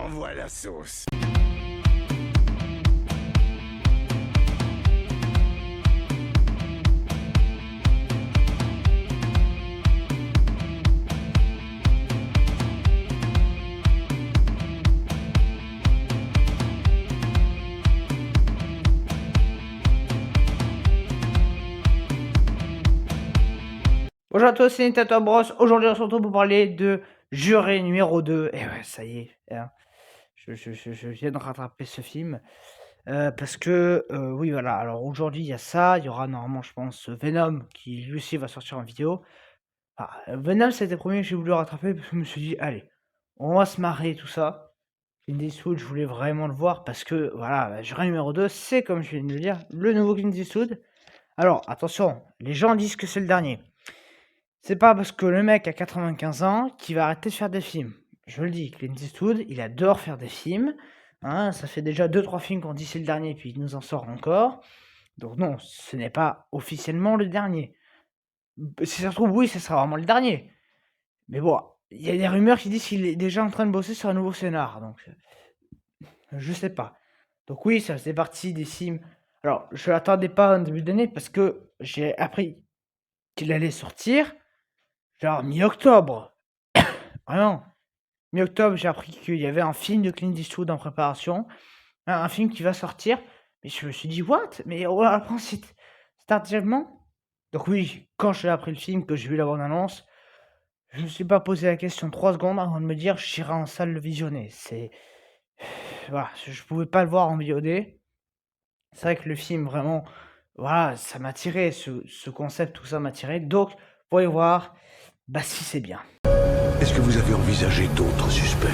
Envoie la sauce. Bonjour à tous, c'est Nintendo Bros. Aujourd'hui, on se retrouve pour parler de Juré numéro 2. Et ouais, ça y est, hein, je viens de rattraper ce film. Parce que, oui, voilà. Alors aujourd'hui, il y a ça. Il y aura normalement, je pense, Venom qui lui aussi va sortir en vidéo. Venom, c'était le premier que j'ai voulu rattraper parce que je me suis dit, allez, on va se marrer, tout ça. Clint Eastwood, je voulais vraiment le voir parce que, voilà, Juré numéro 2, c'est comme je viens de le dire, le nouveau Clint Eastwood. Alors, attention, les gens disent que c'est le dernier. C'est pas parce que le mec a 95 ans qu'il va arrêter de faire des films. Je le dis, Clint Eastwood, il adore faire des films. Hein, ça fait déjà 2-3 films qu'on dit c'est le dernier, puis il nous en sort encore. Donc non, ce n'est pas officiellement le dernier. Si ça se trouve, oui, ce sera vraiment le dernier. Mais bon, il y a des rumeurs qui disent qu'il est déjà en train de bosser sur un nouveau scénar. Donc, je sais pas. Donc oui, ça faisait partie des films. Alors, je l'attendais pas en début d'année parce que j'ai appris qu'il allait sortir, genre mi-octobre. Vraiment. Mi-octobre, j'ai appris qu'il y avait un film de Clint Eastwood en préparation, un film qui va sortir. Mais je me suis dit, what? Mais on apprend c'est tardivement. Donc oui, quand j'ai appris le film, que j'ai vu la bande-annonce, je me suis pas posé la question 3 secondes avant de me dire, j'irai en salle le visionner. C'est voilà, je pouvais pas le voir en VOD. C'est vrai que le film, vraiment, voilà, ça m'a tiré, ce concept, tout ça m'a tiré. Donc, voyez voir, bah si c'est bien. Est-ce que vous avez envisagé d'autres suspects?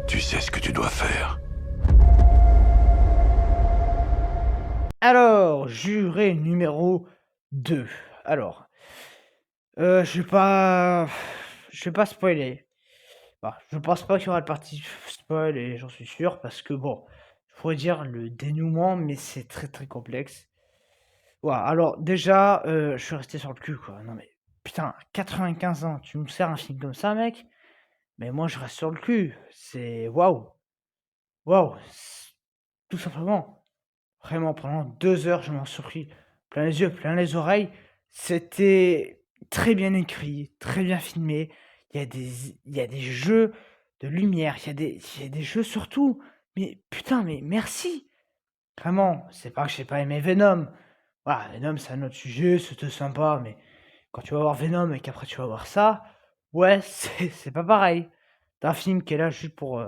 Tu sais ce que tu dois faire. Alors, Juré numéro 2. Alors, je vais pas spoiler. Bah, je pense pas qu'il y aura de partie spoil et j'en suis sûr parce que bon, je pourrais dire le dénouement, mais c'est très très complexe. Voilà, alors déjà, je suis resté sur le cul quoi. Non mais putain, 95 ans, tu me sers un film comme ça, mec? Mais moi je reste sur le cul. C'est waouh, waouh, tout simplement. Vraiment, pendant 2 heures, je m'en suis pris plein les yeux, plein les oreilles. C'était très bien écrit, très bien filmé. Il y a des jeux de lumière, il y a des jeux surtout. Mais putain, mais merci. Vraiment, c'est pas que j'ai pas aimé Venom. Voilà, Venom, c'est un autre sujet, c'était sympa, mais quand tu vas voir Venom et qu'après tu vas voir ça, ouais, c'est pas pareil. T'as un film qui est là juste pour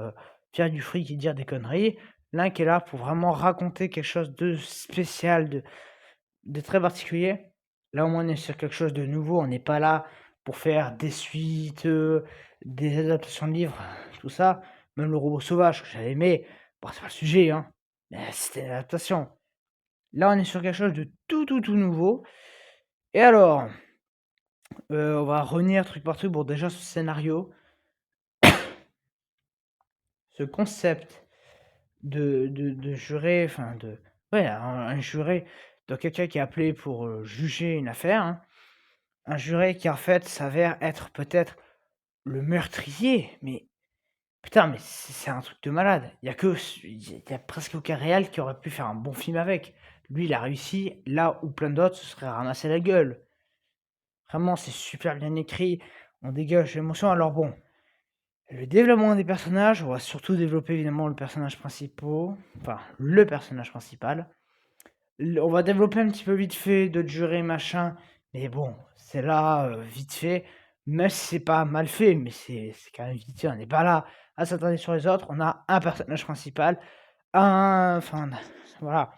faire du fric et dire des conneries. L'un qui est là pour vraiment raconter quelque chose de spécial, de très particulier. Là, au moins, on est sur quelque chose de nouveau. On n'est pas là pour faire des suites, des adaptations de livres, tout ça. Même le robot sauvage que j'avais aimé. Bon, c'est pas le sujet, hein. Mais c'était une adaptation. Là, on est sur quelque chose de tout nouveau. Et alors, on va revenir truc par truc. Bon, déjà, ce scénario, ce concept de juré, enfin de ouais, un juré, de quelqu'un qui est appelé pour, juger une affaire, hein. Un juré qui, en fait, s'avère être peut-être le meurtrier, mais putain, mais c'est un truc de malade. Il y a presque aucun réal qui aurait pu faire un bon film avec. Lui, il a réussi là où plein d'autres se seraient ramassé la gueule. Vraiment, c'est super bien écrit, on dégage l'émotion. Alors bon, le développement des personnages, on va surtout développer évidemment le personnage principal, enfin le personnage principal. On va développer un petit peu vite fait d'autres jurés, machin, mais bon, c'est là, vite fait. Même si c'est pas mal fait, mais c'est quand même vite fait. On n'est pas là à s'attarder sur les autres. On a un personnage principal, enfin, voilà.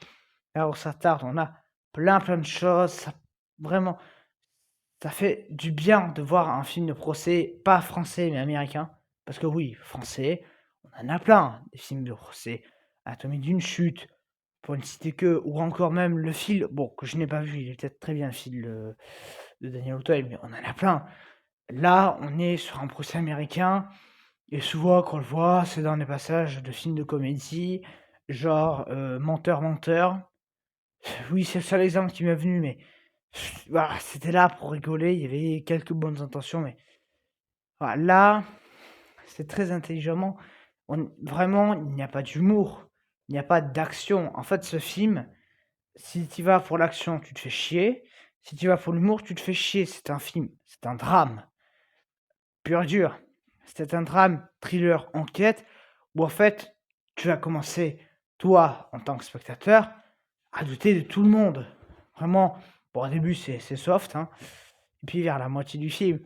Là, on s'attarde, on a plein de choses. Vraiment, ça fait du bien de voir un film de procès, pas français, mais américain. Parce que oui, français, on en a plein, des films de procès. Anatomie d'une chute, pour ne citer que, ou encore même le fil, bon, que je n'ai pas vu, il est peut-être très bien le fil de Daniel Auteuil, mais on en a plein. Là, on est sur un procès américain, et souvent, quand on le voit, c'est dans des passages de films de comédie, genre Menteur, Menteur. Oui, c'est le seul exemple qui m'est venu, mais Voilà, c'était là pour rigoler, il y avait quelques bonnes intentions, mais voilà, là, c'est très intelligemment. Vraiment, il n'y a pas d'humour, il n'y a pas d'action. En fait, ce film, si tu vas pour l'action, tu te fais chier. Si tu vas pour l'humour, tu te fais chier. C'est un film, c'est un drame, pur et dur. C'est un drame, thriller, enquête, où en fait, tu vas commencer, toi, en tant que spectateur, à douter de tout le monde. Vraiment, bon, au début, c'est soft, hein, et puis vers la moitié du film,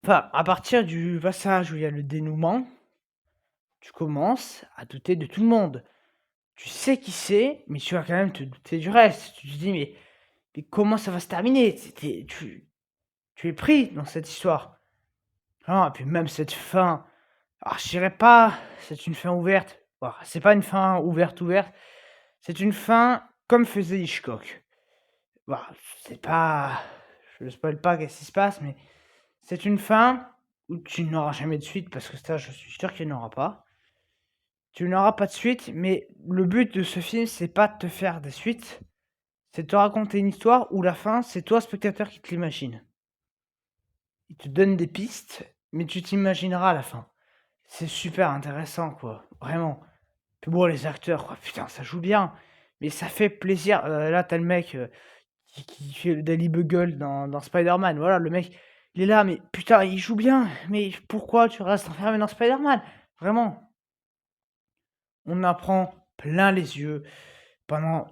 enfin, à partir du passage où il y a le dénouement, tu commences à douter de tout le monde. Tu sais qui c'est, mais tu vas quand même te douter du reste. Tu te dis: «Mais comment ça va se terminer?» Tu es pris dans cette histoire. Ah, et puis même cette fin, alors je dirais pas, c'est une fin ouverte. Bah, c'est pas une fin ouverte, ouverte. C'est une fin comme faisait Hitchcock. Bah, c'est pas, je spoil pas qu'est-ce qui se passe, mais c'est une fin où tu n'auras jamais de suite parce que ça, je suis sûr qu'il n'y en aura pas. Tu n'auras pas de suite, mais le but de ce film, c'est pas de te faire des suites, c'est de te raconter une histoire où la fin, c'est toi, spectateur, qui te l'imagine. Il te donne des pistes, mais tu t'imagineras la fin. C'est super intéressant, quoi, vraiment. Puis bon, les acteurs, quoi, putain, ça joue bien, mais ça fait plaisir. Là, t'as le mec qui fait le Daily Bugle dans Spider-Man. Voilà, le mec, il est là, mais putain, il joue bien. Mais pourquoi tu restes enfermé dans Spider-Man? Vraiment, on apprend plein les yeux pendant.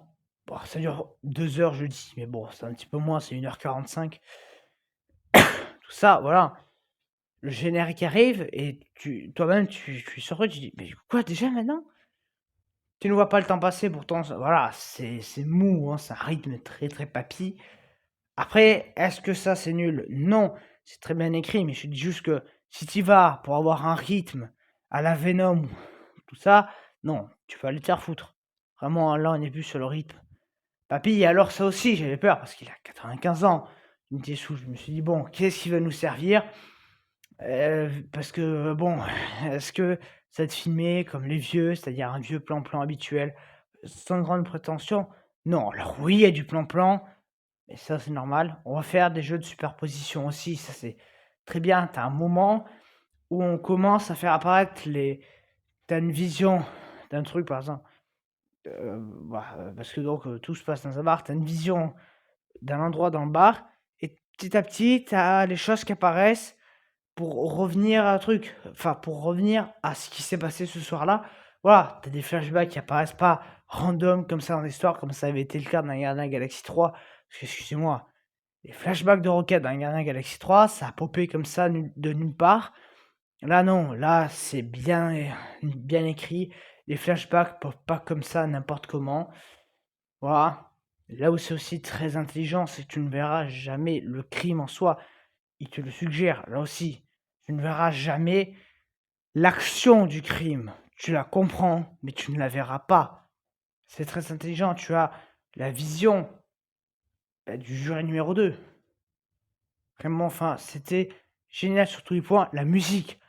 Bon, ça dure 2 heures, je dis, mais bon, c'est un petit peu moins, c'est 1h45. Tout ça, voilà. Le générique arrive et toi-même, tu sors, tu dis, mais quoi, déjà maintenant? Tu ne vois pas le temps passer, pourtant, voilà, c'est mou, hein, c'est un rythme très très papy. Après, est-ce que ça c'est nul? Non, c'est très bien écrit, mais je dis juste que si tu vas pour avoir un rythme à la Venom, tout ça, non, tu peux aller te faire foutre. Vraiment, là, on est plus sur le rythme. Papy, alors ça aussi, j'avais peur parce qu'il a 95 ans. Il me était sous, je me suis dit, bon, qu'est-ce qui va nous servir? Parce que bon, est-ce que ça va être filmé comme les vieux, c'est-à-dire un vieux plan-plan habituel, sans grande prétention? Non, alors oui, il y a du plan-plan, mais ça, c'est normal. On va faire des jeux de superposition aussi, ça, c'est très bien. Tu as un moment où on commence à faire apparaître les tu as une vision d'un truc, par exemple, parce que donc tout se passe dans un bar. Tu as une vision d'un endroit dans le bar et petit à petit, tu as les choses qui apparaissent pour revenir à un truc, enfin, pour revenir à ce qui s'est passé ce soir-là. Voilà, tu as des flashbacks qui apparaissent pas random comme ça dans l'histoire, comme ça avait été le cas dans Gardien Galaxy 3. Parce que, excusez-moi, les flashbacks de Rocket dans Gardien Galaxy 3, ça a popé comme ça de nulle part. Là, non, là, c'est bien écrit. Les flashbacks popent pas comme ça n'importe comment. Voilà. Là où c'est aussi très intelligent, c'est que tu ne verras jamais le crime en soi. Il te le suggère, là aussi. Tu ne verras jamais l'action du crime. Tu la comprends, mais tu ne la verras pas. C'est très intelligent. Tu as la vision du juré numéro 2. Vraiment, enfin, c'était génial sur tous les points. La musique,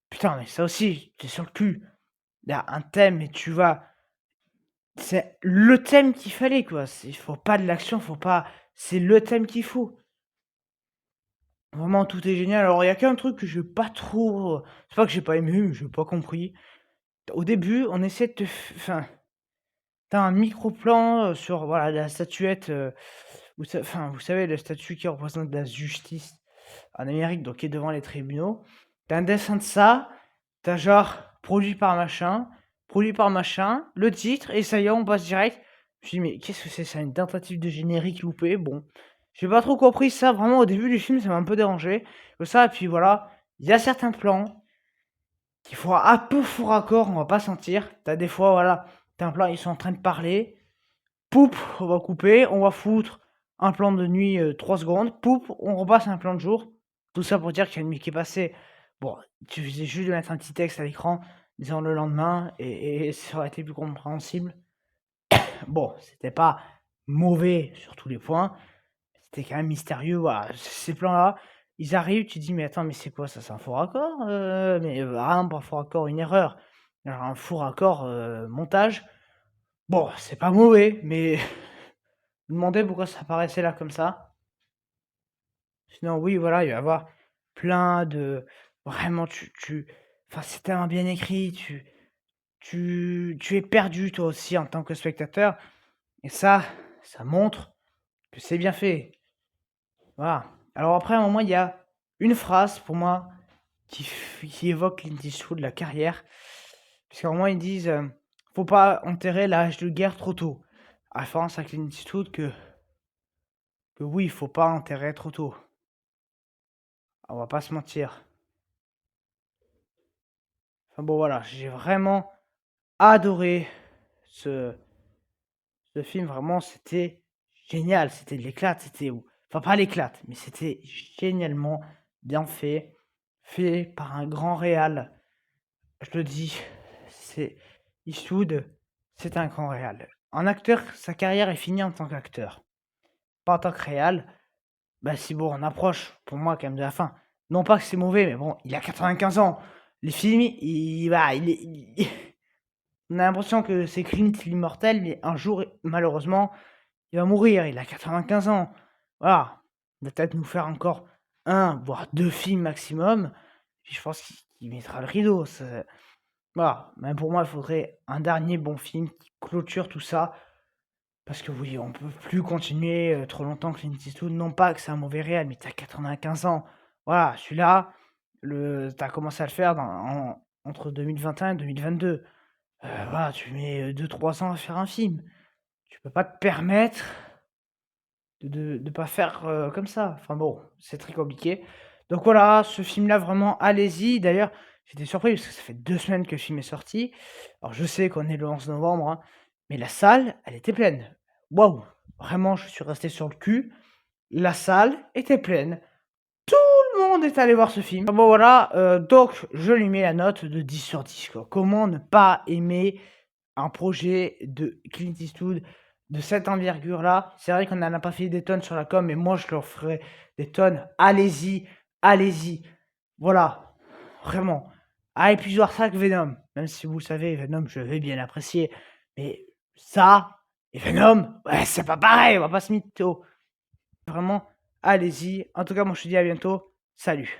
putain, mais ça aussi, t'es sur le cul. Il y a un thème et tu vas. C'est le thème qu'il fallait, quoi. Il faut pas de l'action, faut pas. C'est le thème qu'il faut. Vraiment, tout est génial. Alors, il y a qu'un truc que j'ai pas trop. C'est pas que j'ai pas aimé, mais j'ai pas compris. Au début, on essaie de te. Enfin, t'as un micro-plan sur voilà, la statuette. Enfin, vous savez, la statue qui représente la justice en Amérique, donc qui est devant les tribunaux. T'as un dessin de ça, t'as genre produit par machin, le titre, et ça y est, on passe direct. Je me suis dit, mais qu'est-ce que c'est ça, une tentative de générique loupée? Bon, j'ai pas trop compris ça, vraiment, au début du film, ça m'a un peu dérangé. Que ça, et puis voilà, il y a certains plans qu'il faut un peu faux raccord, on va pas sentir. T'as des fois, voilà, t'as un plan, ils sont en train de parler, poup, on va couper, on va foutre un plan de nuit 3 secondes, poup, on repasse un plan de jour. Tout ça pour dire qu'il y a une nuit qui est passée. Bon, tu faisais juste de mettre un petit texte à l'écran disant le lendemain et ça aurait été plus compréhensible. Bon, c'était pas mauvais sur tous les points, c'était quand même mystérieux. Voilà, ces plans-là, ils arrivent, tu te dis, mais attends, mais c'est quoi ça? C'est un faux raccord? Mais rien, pas un faux raccord, une erreur. Alors, un faux raccord montage. Bon, c'est pas mauvais, mais vous demandez pourquoi ça apparaissait là comme ça. Sinon, oui, voilà, il va y avoir plein de vraiment enfin, c'est tellement bien écrit, tu es perdu toi aussi en tant que spectateur et ça montre que c'est bien fait. Voilà. Alors après, à un moment, il y a une phrase pour moi qui évoque Clint Eastwood, la carrière. Parce qu'à un moment, ils disent faut pas enterrer l'âge de guerre trop tôt. Référence à Clint Eastwood que oui, il faut pas enterrer trop tôt. On va pas se mentir. Enfin bon, voilà, j'ai vraiment adoré ce, ce film. Vraiment, c'était génial. C'était de l'éclate. Enfin, pas l'éclate, mais c'était génialement bien fait. Fait par un grand réal. Je le dis, c'est Eastwood, c'est un grand réal. Un acteur, sa carrière est finie en tant qu'acteur. Pas en tant que réal. Bah si bon, on approche, pour moi, quand même de la fin. Non pas que c'est mauvais, mais bon, il a 95 ans. Les films, on a l'impression que c'est Clint l'immortel, mais un jour, malheureusement, il va mourir. Il a 95 ans. Voilà. Il va peut-être nous faire encore un, voire deux films maximum. Puis je pense qu'il mettra le rideau. Voilà, même pour moi, il faudrait un dernier bon film qui clôture tout ça. Parce que oui, on peut plus continuer trop longtemps Clint Eastwood. Non pas que c'est un mauvais réel, mais t'as 95 ans. Voilà, celui-là, t'as commencé à le faire entre 2021 et 2022. Voilà, tu mets 2-3 ans à faire un film. Tu peux pas te permettre de pas faire comme ça. Enfin bon, c'est très compliqué. Donc voilà, ce film-là, vraiment, allez-y. D'ailleurs, j'étais surpris parce que ça fait 2 semaines que le film est sorti. Alors je sais qu'on est le 11 novembre, hein, mais la salle, elle était pleine. Waouh! Vraiment, je suis resté sur le cul. La salle était pleine. Tout le monde est allé voir ce film. Bon voilà, donc je lui mets la note de 10 sur 10, quoi. Comment ne pas aimer un projet de Clint Eastwood de cette envergure-là? C'est vrai qu'on n'en a pas fait des tonnes sur la com, mais moi je leur ferai des tonnes. Allez-y, allez-y. Voilà, vraiment. Ah, et puis voir ça que Venom. Même si vous le savez, Venom, je vais bien apprécier. Mais ça, et Venom, ouais, c'est pas pareil, on va pas se mytho. Vraiment, allez-y. En tout cas, moi je te dis à bientôt. Salut.